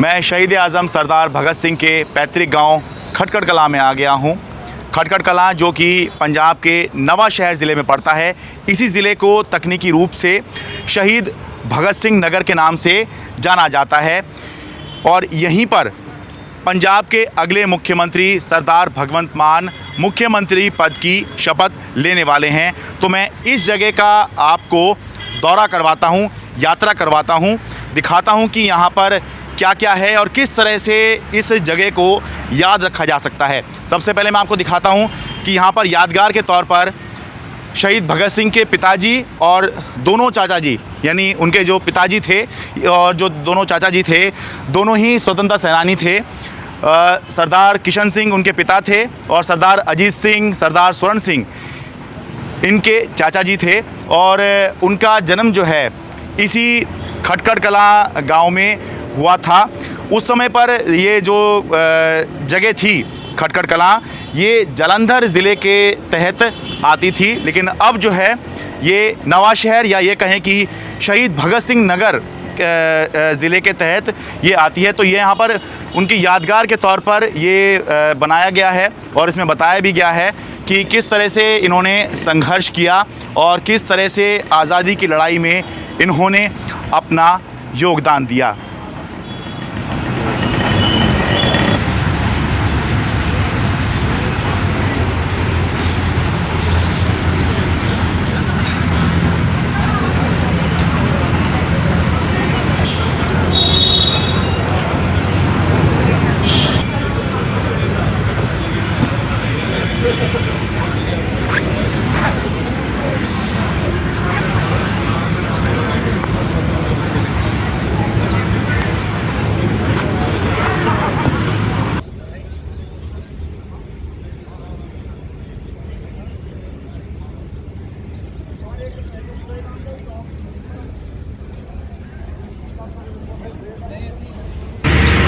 मैं शहीद आज़म सरदार भगत सिंह के पैतृक गांव खटखट कलां में आ गया हूं। खटखट कलां जो कि पंजाब के नवांशहर ज़िले में पड़ता है। इसी ज़िले को तकनीकी रूप से शहीद भगत सिंह नगर के नाम से जाना जाता है और यहीं पर पंजाब के अगले मुख्यमंत्री सरदार भगवंत मान मुख्यमंत्री पद की शपथ लेने वाले हैं। तो मैं इस जगह का आपको दौरा करवाता हूं, यात्रा करवाता हूं, दिखाता हूं कि यहाँ पर क्या क्या है और किस तरह से इस जगह को याद रखा जा सकता है। सबसे पहले मैं आपको दिखाता हूं कि यहाँ पर यादगार के तौर पर शहीद भगत सिंह के पिताजी और दोनों चाचा जी, यानी उनके जो पिताजी थे और जो दोनों चाचा जी थे, दोनों ही स्वतंत्रता सेनानी थे। सरदार किशन सिंह उनके पिता थे और सरदार अजीत सिंह, सरदार स्वर्ण सिंह इनके चाचा जी थे और उनका जन्म जो है इसी खटखट कलां गांव में हुआ था। उस समय पर ये जो जगह थी खटखट कलां, ये जालंधर ज़िले के तहत आती थी, लेकिन अब जो है ये नवांशहर या ये कहें कि शहीद भगत सिंह नगर ज़िले के तहत ये आती है। तो ये यहाँ पर उनकी यादगार के तौर पर ये बनाया गया है और इसमें बताया भी गया है कि किस तरह से इन्होंने संघर्ष किया और किस तरह से आज़ादी की लड़ाई में इन्होंने अपना योगदान दिया।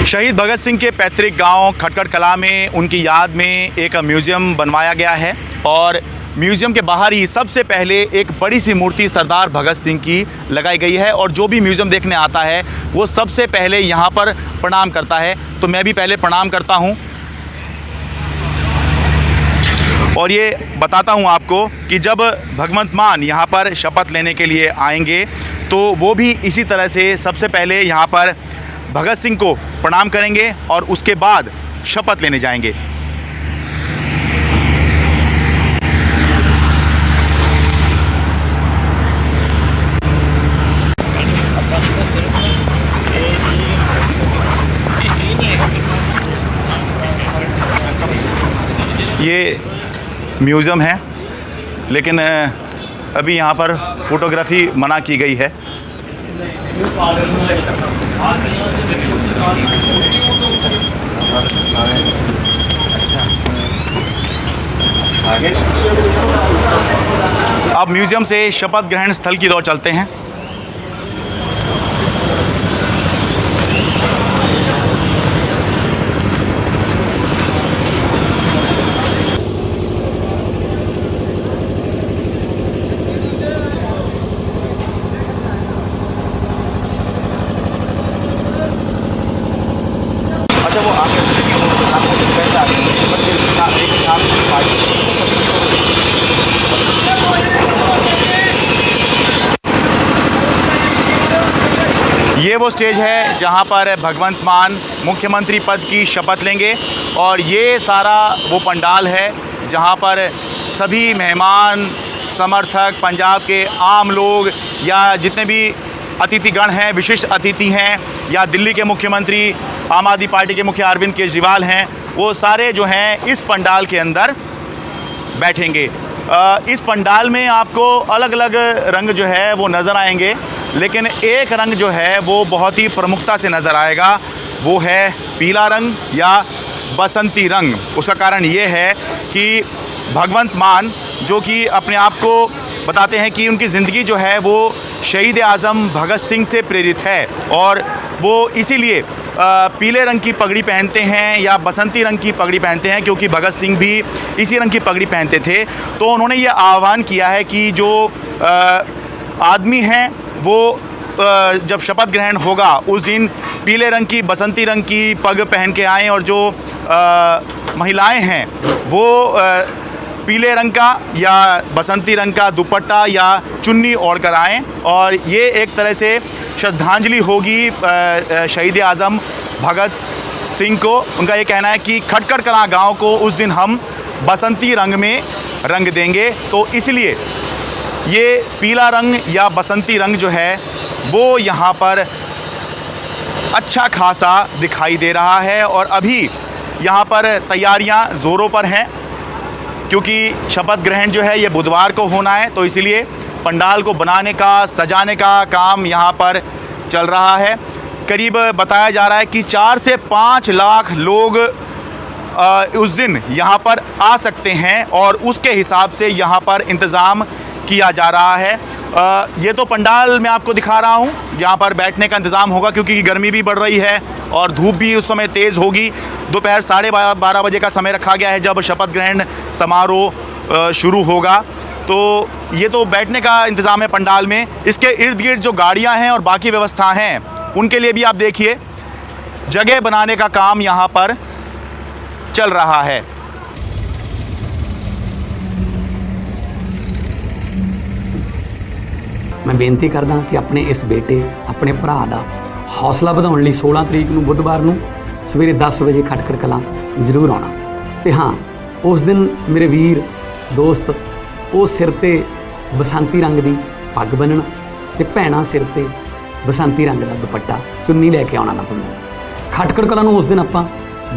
शहीद भगत सिंह के पैतृक गांव खटखट कलां में उनकी याद में एक म्यूज़ियम बनवाया गया है और म्यूज़ियम के बाहर ही सबसे पहले एक बड़ी सी मूर्ति सरदार भगत सिंह की लगाई गई है और जो भी म्यूज़ियम देखने आता है वो सबसे पहले यहाँ पर प्रणाम करता है। तो मैं भी पहले प्रणाम करता हूँ और ये बताता हूँ आपको कि जब भगवंत मान यहाँ पर शपथ लेने के लिए आएंगे तो वो भी इसी तरह से सबसे पहले यहाँ पर भगत सिंह को प्रणाम करेंगे और उसके बाद शपथ लेने जाएंगे। ये म्यूज़ियम है, लेकिन अभी यहाँ पर फ़ोटोग्राफ़ी मना की गई है। अब म्यूज़ियम से शपथ ग्रहण स्थल की ओर चलते हैं। वो आगे कैसे आ गए ये वो स्टेज है जहां पर भगवंत मान मुख्यमंत्री पद की शपथ लेंगे और ये सारा वो पंडाल है जहां पर सभी मेहमान, समर्थक, पंजाब के आम लोग या जितने भी अतिथिगण हैं, विशिष्ट अतिथि हैं या दिल्ली के मुख्यमंत्री, आम आदमी पार्टी के मुखिया अरविंद केजरीवाल हैं, वो सारे जो हैं इस पंडाल के अंदर बैठेंगे। इस पंडाल में आपको अलग अलग रंग जो है वो नज़र आएंगे, लेकिन एक रंग जो है वो बहुत ही प्रमुखता से नज़र आएगा, वो है पीला रंग या बसंती रंग। उसका कारण ये है कि भगवंत मान जो कि अपने आप को बताते हैं कि उनकी ज़िंदगी जो है वो शहीद आज़म भगत सिंह से प्रेरित है और वो इसीलिए पीले रंग की पगड़ी पहनते हैं या बसंती रंग की पगड़ी पहनते हैं, क्योंकि भगत सिंह भी इसी रंग की पगड़ी पहनते थे। तो उन्होंने ये आह्वान किया है कि जो आदमी हैं वो जब शपथ ग्रहण होगा उस दिन पीले रंग की, बसंती रंग की पग पहन के आएँ और जो महिलाएं हैं वो पीले रंग का या बसंती रंग का दुपट्टा या चुन्नी ओढ़ कर आएँ और ये एक तरह से श्रद्धांजलि होगी शहीद आज़म भगत सिंह को। उनका ये कहना है कि खटखड़ कलां गांव को उस दिन हम बसंती रंग में रंग देंगे, तो इसलिए ये पीला रंग या बसंती रंग जो है वो यहाँ पर अच्छा खासा दिखाई दे रहा है। और अभी यहाँ पर तैयारियाँ ज़ोरों पर हैं क्योंकि शपथ ग्रहण जो है ये बुधवार को होना है, तो इसीलिए पंडाल को बनाने का, सजाने का काम यहाँ पर चल रहा है। करीब बताया जा रहा है कि 4 से 5 लाख लोग उस दिन यहाँ पर आ सकते हैं और उसके हिसाब से यहाँ पर इंतज़ाम किया जा रहा है। ये तो पंडाल मैं आपको दिखा रहा हूँ, यहाँ पर बैठने का इंतज़ाम होगा क्योंकि गर्मी भी बढ़ रही है और धूप भी उस समय तेज़ होगी। दोपहर 12:30 बजे का समय रखा गया है जब शपथ ग्रहण समारोह शुरू होगा, तो ये तो बैठने का इंतज़ाम है पंडाल में। इसके इर्द गिर्द जो गाड़ियाँ हैं और बाकी व्यवस्था हैं उनके लिए भी आप देखिए जगह बनाने का काम यहाँ पर चल रहा है। मैं बेनती करदा कि अपने इस बेटे, अपने भरा का हौसला बढ़ाने लिए 16 तरीक ਨੂੰ बुधवार ਨੂੰ सवेरे 10 वजे खटखड़ कलां जरूर आना। तो हाँ, उस दिन मेरे वीर दोस्त वो सिर ते बसंती रंग की पग बन्नण ते भैणां सिर ते बसंती रंग का दुपट्टा चुन्नी लैके आना ना भुल्लण। खटखड़ कलां नूं उस दिन आपां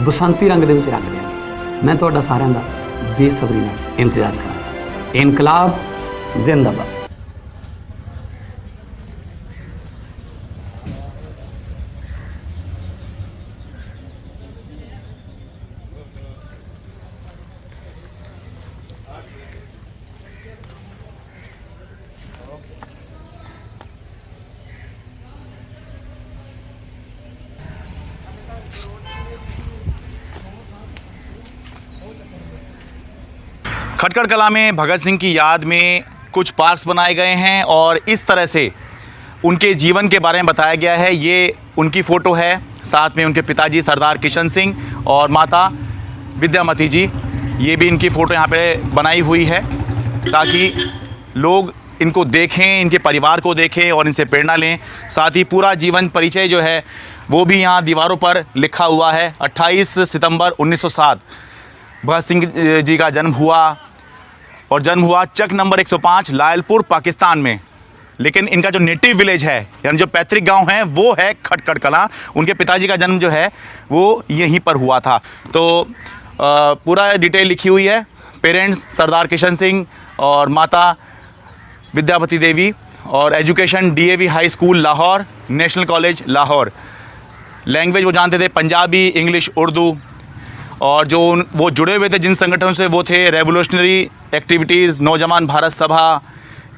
बसंती रंग दे विच रंग देंगे। मैं तुहाडा सारिआं दा बेसब्री नाल इंतजार करां। इनकलाब जिंदाबाद। खटखड़ कलां में भगत सिंह की याद में कुछ पार्क्स बनाए गए हैं और इस तरह से उनके जीवन के बारे में बताया गया है। ये उनकी फ़ोटो है, साथ में उनके पिताजी सरदार किशन सिंह और माता विद्यामती जी, ये भी इनकी फ़ोटो यहाँ पे बनाई हुई है ताकि लोग इनको देखें, इनके परिवार को देखें और इनसे प्रेरणा लें। साथ ही पूरा जीवन परिचय जो है वो भी यहाँ दीवारों पर लिखा हुआ है। 28 सितंबर 1907 भगत सिंह जी का जन्म हुआ और जन्म हुआ चक नंबर 105 लायलपुर पाकिस्तान में, लेकिन इनका जो नेटिव विलेज है यानी जो पैतृक गांव है वो है खटखड़ कलां। उनके पिताजी का जन्म जो है वो यहीं पर हुआ था। तो पूरा डिटेल लिखी हुई है। पेरेंट्स सरदार किशन सिंह और माता विद्यापति देवी, और education DAV high school Lahore, national college Lahore. Language वो जानते थे पंजाबी, इंग्लिश, उर्दू, और जो वो जुड़े हुए थे जिन संगठनों से वो थे रेवोल्यूशनरी एक्टिविटीज़, नौजवान भारत सभा,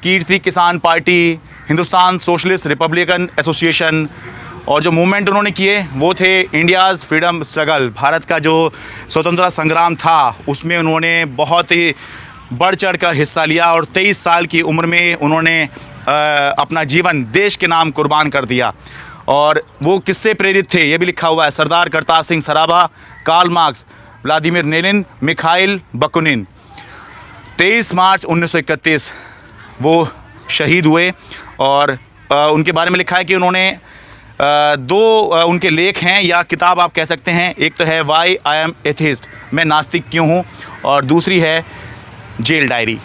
कीर्ति किसान party, Hindustan socialist Republican association, और जो मूवमेंट उन्होंने किए वो थे इंडियाज़ फ्रीडम स्ट्रगल, भारत का जो स्वतंत्रता संग्राम था उसमें उन्होंने बहुत ही बढ़ चढ़ कर हिस्सा लिया और 23 साल की उम्र में उन्होंने अपना जीवन देश के नाम कुर्बान कर दिया। और वो किससे प्रेरित थे ये भी लिखा हुआ है। Sardar Kartar Singh Sarabha, Karl Marx, Vladimir Lenin, Mikhail Bakunin. 23 मार्च 1931 वो शहीद हुए और उनके बारे में लिखा है कि उन्होंने दो उनके लेख हैं या किताब आप कह सकते हैं। एक तो है वाई आई एम एथिस्ट, मैं नास्तिक क्यों हूँ, और दूसरी है जेल डायरी।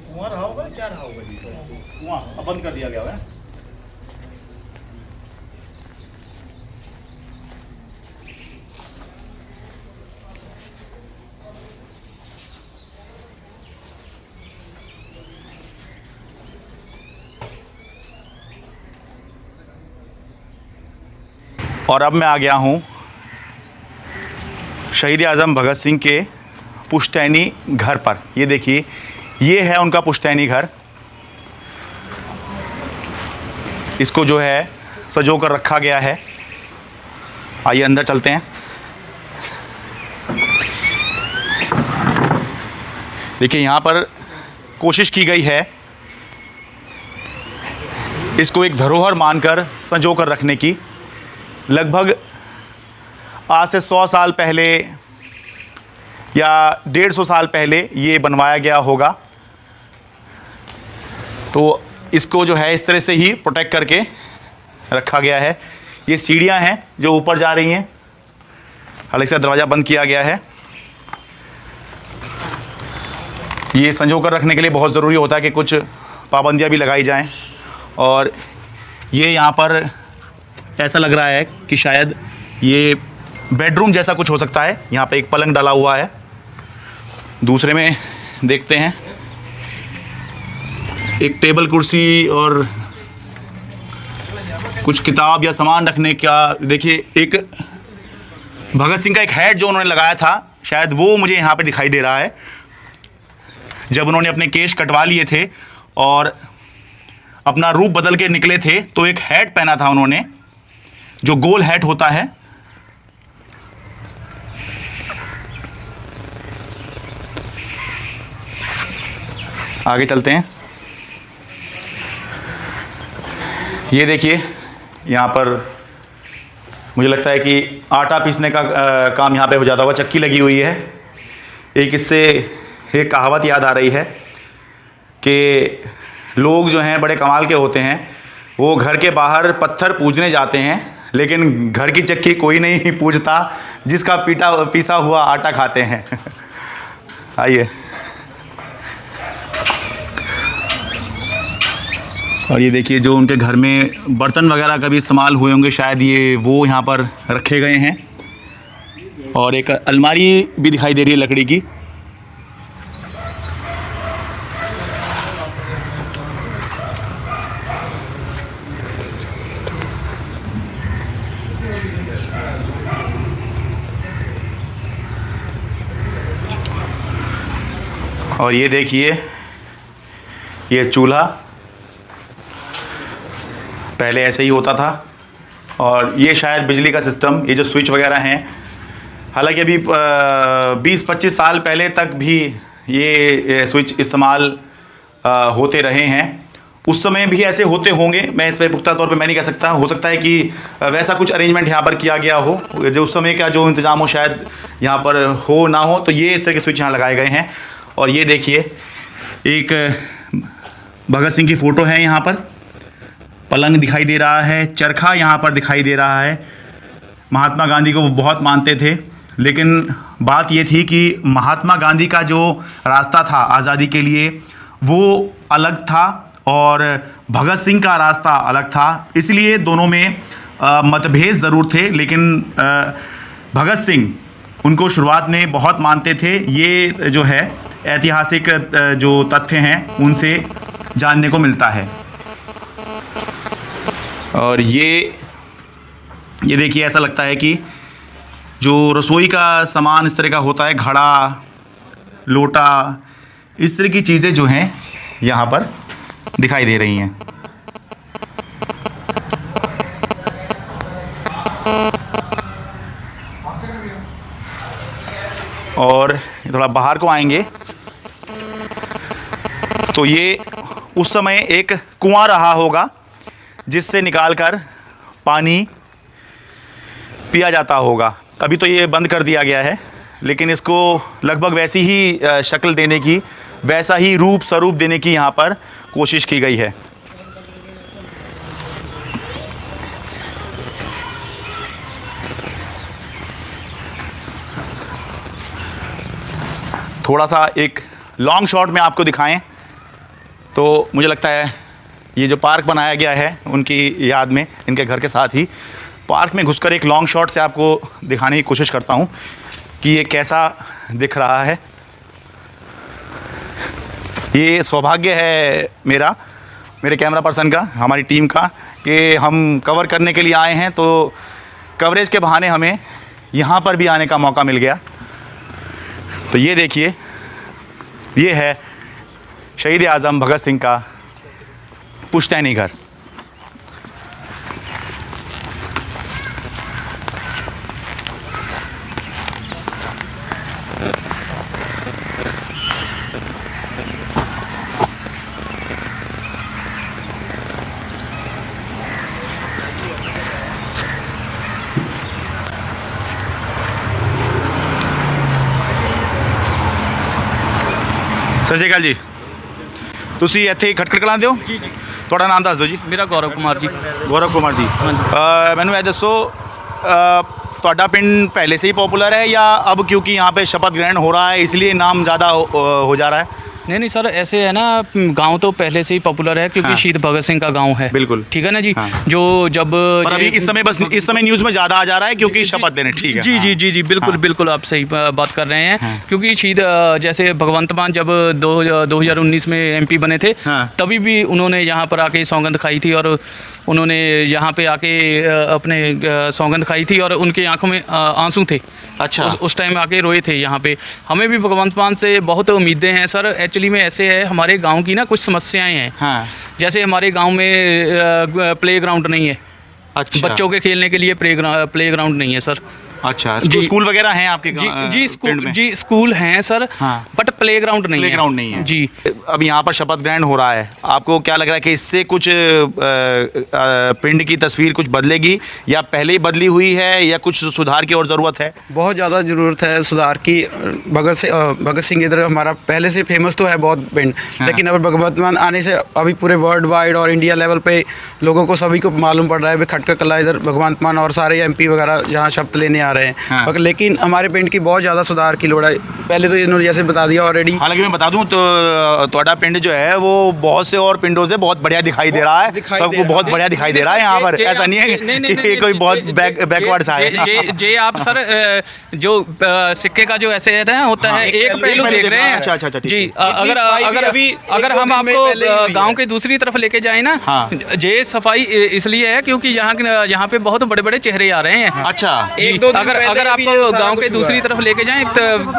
कुआं रहा होगा, क्या रहा होगा जी? कुआं अब बंद कर दिया गया है। और अब मैं आ गया हूँ शहीद आज़म भगत सिंह के पुश्तैनी घर पर। ये देखिए, ये है उनका पुश्तैनी घर। इसको जो है सजो कर रखा गया है। आइए अंदर चलते हैं। देखिए, यहाँ पर कोशिश की गई है इसको एक धरोहर मानकर संजो कर रखने की। लगभग आज से 100 साल पहले या 150 साल पहले ये बनवाया गया होगा। तो इसको जो है इस तरह से ही प्रोटेक्ट करके रखा गया है। ये सीढ़ियाँ हैं जो ऊपर जा रही हैं। हालांकि इसका दरवाज़ा बंद किया गया है। ये संजो कर रखने के लिए बहुत ज़रूरी होता है कि कुछ पाबंदियाँ भी लगाई जाएं। और ये यहाँ पर ऐसा लग रहा है कि शायद ये बेडरूम जैसा कुछ हो सकता है। यहाँ पे एक पलंग डाला हुआ है। दूसरे में देखते हैं एक टेबल कुर्सी और कुछ किताब या सामान रखने का। देखिए, एक भगत सिंह का एक हैट जो उन्होंने लगाया था, शायद वो मुझे यहाँ पे दिखाई दे रहा है। जब उन्होंने अपने केश कटवा लिए थे और अपना रूप बदल के निकले थे, तो एक हैट पहना था उन्होंने, जो गोल हैट होता है। आगे चलते हैं। ये देखिए, यहाँ पर मुझे लगता है कि आटा पीसने का काम यहाँ पे हो जाता होगा। चक्की लगी हुई है। एक इससे एक कहावत याद आ रही है कि लोग जो हैं बड़े कमाल के होते हैं। वो घर के बाहर पत्थर पूजने जाते हैं, लेकिन घर की चक्की कोई नहीं पूजता, जिसका पीसा हुआ आटा खाते हैं। आइए। और ये देखिए, जो उनके घर में बर्तन वगैरह कभी इस्तेमाल हुए होंगे, शायद ये वो यहाँ पर रखे गए हैं। और एक अलमारी भी दिखाई दे रही है लकड़ी की। और ये देखिए, ये चूल्हा पहले ऐसे ही होता था। और ये शायद बिजली का सिस्टम, ये जो स्विच वगैरह हैं, हालांकि अभी 20-25 साल पहले तक भी ये स्विच इस्तेमाल होते रहे हैं। उस समय भी ऐसे होते होंगे, मैं इस पर पुख्ता तौर पे मैं नहीं कह सकता। हो सकता है कि वैसा कुछ अरेंजमेंट यहाँ पर किया गया हो, जो उस समय का जो इंतज़ाम हो शायद यहाँ पर हो ना हो। तो ये इस तरह के स्विच यहाँ लगाए गए हैं। और ये देखिए, एक भगत सिंह की फ़ोटो है यहाँ पर। पलंग दिखाई दे रहा है। चरखा यहाँ पर दिखाई दे रहा है। महात्मा गांधी को वो बहुत मानते थे, लेकिन बात ये थी कि महात्मा गांधी का जो रास्ता था आज़ादी के लिए, वो अलग था और भगत सिंह का रास्ता अलग था। इसलिए दोनों में मतभेद ज़रूर थे, लेकिन भगत सिंह उनको शुरुआत में बहुत मानते थे। ये जो है ऐतिहासिक जो तथ्य हैं उनसे जानने को मिलता है। और ये देखिए, ऐसा लगता है कि जो रसोई का सामान इस तरह का होता है, घड़ा, लोटा, इस तरह की चीज़ें जो हैं यहाँ पर दिखाई दे रही हैं। और थोड़ा बाहर को आएंगे तो ये उस समय एक कुआं रहा होगा, जिससे निकालकर पानी पिया जाता होगा। अभी तो ये बंद कर दिया गया है, लेकिन इसको लगभग वैसी ही शक्ल देने की, वैसा ही रूप स्वरूप देने की यहाँ पर कोशिश की गई है। थोड़ा सा एक लॉन्ग शॉट में आपको दिखाएं तो मुझे लगता है ये जो पार्क बनाया गया है उनकी याद में, इनके घर के साथ ही पार्क में घुसकर एक लॉन्ग शॉट से आपको दिखाने की कोशिश करता हूँ कि ये कैसा दिख रहा है। ये सौभाग्य है मेरे कैमरा पर्सन का, हमारी टीम का, कि हम कवर करने के लिए आए हैं, तो कवरेज के बहाने हमें यहाँ पर भी आने का मौका मिल गया। तो ये देखिए, ये है शहीद आज़म भगत सिंह का पुश्तैनी घर। सत श्री अकाल जी। ਤੁਸੀਂ ਇੱਥੇ ਖਟਕੜ ਕਲਾਂ ਦੇ ਹੋ? ਜੀ ਜੀ। ਤੁਹਾਡਾ ਨਾਮ ਦੱਸ ਦਿਓ ਜੀ। ਮੇਰਾ ਗੌਰਵ ਕੁਮਾਰ ਜੀ। ਗੌਰਵ ਕੁਮਾਰ ਜੀ। ਮੈਨੂੰ ਇਹ ਦੱਸੋ, ਤੁਹਾਡਾ ਪਿੰਡ पहले से ही पॉपुलर है या अब क्योंकि यहाँ पे शपथ ग्रहण हो रहा है इसलिए नाम ज़्यादा हो जा रहा है? नहीं सर, ऐसे है ना, गांव तो पहले से ही पॉपुलर है क्योंकि हाँ। शहीद भगत सिंह का गांव है। बिल्कुल। ठीक है ना जी। हाँ। जो जब पर अभी इस समय बस इस समय न्यूज़ में ज़्यादा आ जा रहा है क्योंकि शपथ देने। ठीक है। जी हाँ। जी जी जी बिल्कुल हाँ। बिल्कुल आप सही बात कर रहे हैं। हाँ। क्योंकि शहीद जैसे भगवंत मान जब 2019 में MP बने थे, हाँ। तभी भी उन्होंने यहाँ पर आके सौगंध खाई थी और उन्होंने यहाँ पे आके अपने सौगंध खाई थी और उनकी आंखों में आंसू थे। अच्छा। उस टाइम आके रोए थे यहाँ पे। हमें भी भगवंत मान से बहुत उम्मीदें हैं सर। एक्चुअली में ऐसे है, हमारे गांव की ना कुछ समस्याएं हैं। हाँ। जैसे हमारे गांव में प्ले ग्राउंड नहीं है। अच्छा। बच्चों के खेलने के लिए प्ले ग्राउंड नहीं है सर। अच्छा। जी। स्कूल वगैरह हैं आपके जी जी पिंड स्कूल में? जी स्कूल हैं सर। हाँ। बट प्ले ग्राउंड नहीं है। प्ले ग्राउंड नहीं है जी। अब यहाँ पर शपथ ग्रहण हो रहा है, आपको क्या लग रहा है कि इससे कुछ पिंड की तस्वीर कुछ बदलेगी या पहले ही बदली हुई है या कुछ सुधार की और ज़रूरत है? बहुत ज़्यादा ज़रूरत है सुधार की। भगत सिंह इधर हमारा पहले से फेमस तो है बहुत पिंड। हाँ। लेकिन अब भगवंत मान आने से अभी पूरे वर्ल्ड वाइड और इंडिया लेवल पे लोगों को सभी को मालूम पड़ रहा है भाई खटकड़ कला इधर भगवंत मान और सारे MP वगैरह यहाँ शपथ लेने आ रहे हैं। हाँ। लेकिन हमारे पिंड की बहुत ज़्यादा सुधार की लोड़ है। पहले तो इन्होंने जैसे बता दिया ऑलरेडी। हालांकि मैं बता दूं तो ਤੁਹਾਡਾ पिंड जो है वो बहुत से और पिंडों से बहुत बढ़िया दिखाई दे रहा है, सबको बहुत बढ़िया दिखाई दे रहा है यहाँ पर। ऐसा नहीं है कि कोई बहुत बैकवर्ड सा है। जे आप सर जो सिक्के का जो ऐसे है ना होता है, एक पहलू देख रहे हैं। अच्छा, अच्छा, अच्छा, ठीक जी। है। अगर अगर अगर हम आपको गांव के दूसरी तरफ लेके जाए ना, हाँ। जे सफाई इसलिए है क्योंकि यहाँ पे बहुत बड़े बड़े चेहरे आ रहे हैं। अच्छा। एक दो दिन अगर पहले अगर भी आपको सारा गांव के कुछ दूसरी हुआ। तरफ लेके जाएं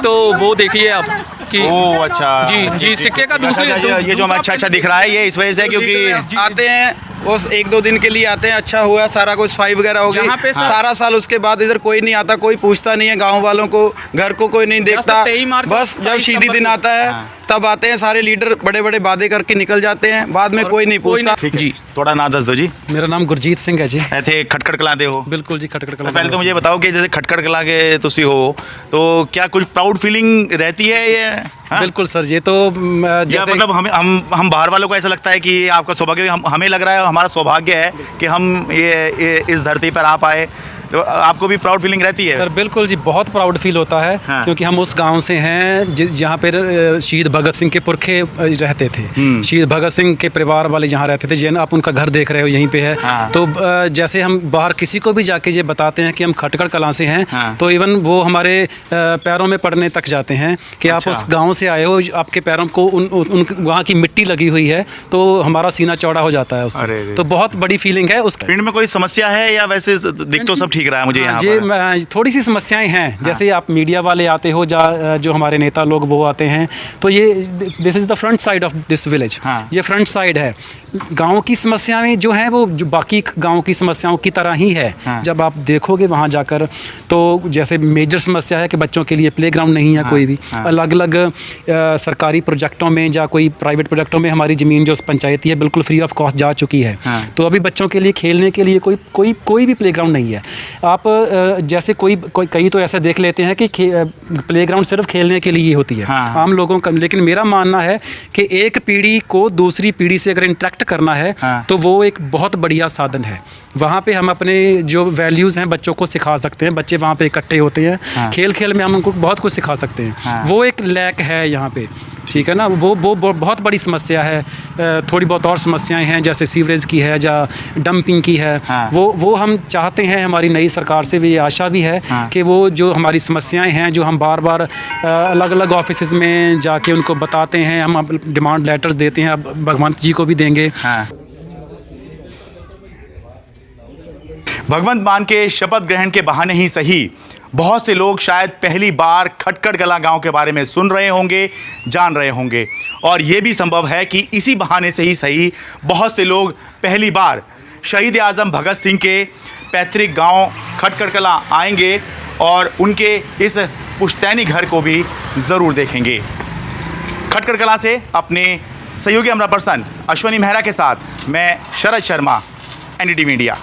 तो वो देखिए आप कि ओह अच्छा। जी जी सिक्के का दूसरी ये जो हमें अच्छा अच्छा दिख रहा है ये इस वजह से है क्योंकि आते हैं उस एक दो दिन के लिए आते हैं, अच्छा हुआ सारा कुछ सफाई वगैरह हो यहाँ पे गई। हाँ। सारा साल उसके बाद इधर कोई नहीं आता, कोई पूछता नहीं है गांव वालों को, घर को कोई नहीं देखता। 23 मार्च बस जब शहीदी दिन आता है तब आते हैं सारे लीडर, बड़े बड़े वादे करके निकल जाते हैं, बाद में कोई नहीं पूछता। ठीक है जी। थोड़ा नाम दस दो जी। मेरा नाम गुरजीत ਸਿੰਘ ਹੈ ਜੀ। ऐसे खटखड़ कला दे हो? बिल्कुल जी, खटखड़ कला। पहले तो मुझे बताओ कि जैसे खटखड़ कला के तुसी हो तो क्या कुछ प्राउड फीलिंग रहती है ये? हाँ? बिल्कुल सर, ये तो या जैसे मतलब हम बाहर वालों को ऐसा लगता है कि ये आपका सौभाग्य, हमें लग रहा है हमारा सौभाग्य है कि हम ये इस धरती पर आ पाए, तो आपको भी प्राउड फीलिंग रहती है? सर बिल्कुल जी, बहुत प्राउड फील होता है। हाँ। क्योंकि हम उस गांव से हैं जहाँ पर शहीद भगत सिंह के पुरखे रहते थे। शहीद भगत सिंह के परिवार वाले यहाँ रहते थे। जिन आप उनका घर देख रहे हो यहीं पे है। हाँ। तो जैसे हम बाहर किसी को भी जाके ये बताते हैं कि हम खटकड़ कलां से हैं, हाँ। तो इवन वो हमारे पैरों में पड़ने तक जाते हैं कि आप अच्छा। उस गाँव से आए हो, आपके पैरों को उन वहाँ की मिट्टी लगी हुई है, तो हमारा सीना चौड़ा हो जाता है अरे उससे। रे। तो बहुत बड़ी फीलिंग है उसका। पिंड में कोई समस्या है या वैसे दिख तो सब ठीक रहा है मुझे यहाँ जी पर? थोड़ी सी समस्याएं हैं। जैसे आप मीडिया वाले आते हो, जो हमारे नेता लोग वो आते हैं, तो ये this is the front side of this village. हाँ। ये फ्रंट साइड है। गांव की समस्याएं जो हैं वो जो बाकी गांव की समस्याओं की तरह ही है। हाँ। जब आप देखोगे वहाँ जाकर तो जैसे मेजर समस्या है कि बच्चों के लिए प्ले ग्राउंड नहीं है। कोई भी हाँ। अलग अलग सरकारी प्रोजेक्टों में या कोई प्राइवेट प्रोजेक्टों में हमारी ज़मीन जो पंचायती है बिल्कुल फ्री ऑफ कॉस्ट जा चुकी है। हाँ। तो अभी बच्चों के लिए खेलने के लिए कोई भी प्ले ग्राउंड नहीं है। आप जैसे कई तो ऐसा देख लेते हैं कि प्ले ग्राउंड सिर्फ खेलने के लिए ही होती है। हाँ। आम लोगों का, लेकिन मेरा मानना है कि एक पीढ़ी को दूसरी पीढ़ी से अगर इंटरेक्ट करना है हाँ। तो वो एक बहुत बढ़िया साधन है। वहाँ पे हम अपने जो वैल्यूज़ हैं बच्चों को सिखा सकते हैं। बच्चे वहाँ पे इकट्ठे होते हैं। हाँ। खेल खेल में हम उनको बहुत कुछ सिखा सकते हैं। हाँ। वो एक लैक है यहाँ पे, ठीक है ना। वो बहुत बड़ी समस्या है। थोड़ी बहुत और समस्याएं हैं जैसे सीवरेज की है या डंपिंग की है। हाँ। वो हम चाहते हैं, हमारी नई सरकार से भी ये आशा भी है हाँ। कि वो जो हमारी समस्याएं हैं जो हम बार बार अलग अलग ऑफिस में जाके उनको बताते हैं, हम डिमांड लेटर्स देते हैं, अब भगवंत जी को भी देंगे। हाँ। भगवंत मान के शपथ ग्रहण के बहाने ही सही बहुत से लोग शायद पहली बार खटकड़ कलां गांव के बारे में सुन रहे होंगे, जान रहे होंगे, और ये भी संभव है कि इसी बहाने से ही सही बहुत से लोग पहली बार शहीद आज़म भगत सिंह के पैतृक गांव खटकड़ कलां आएंगे और उनके इस पुश्तैनी घर को भी ज़रूर देखेंगे। खटकड़ कलां से अपने सहयोगी कैमरा पर्सन अश्वनी मेहरा के साथ मैं शरद शर्मा, NDTV मीडिया।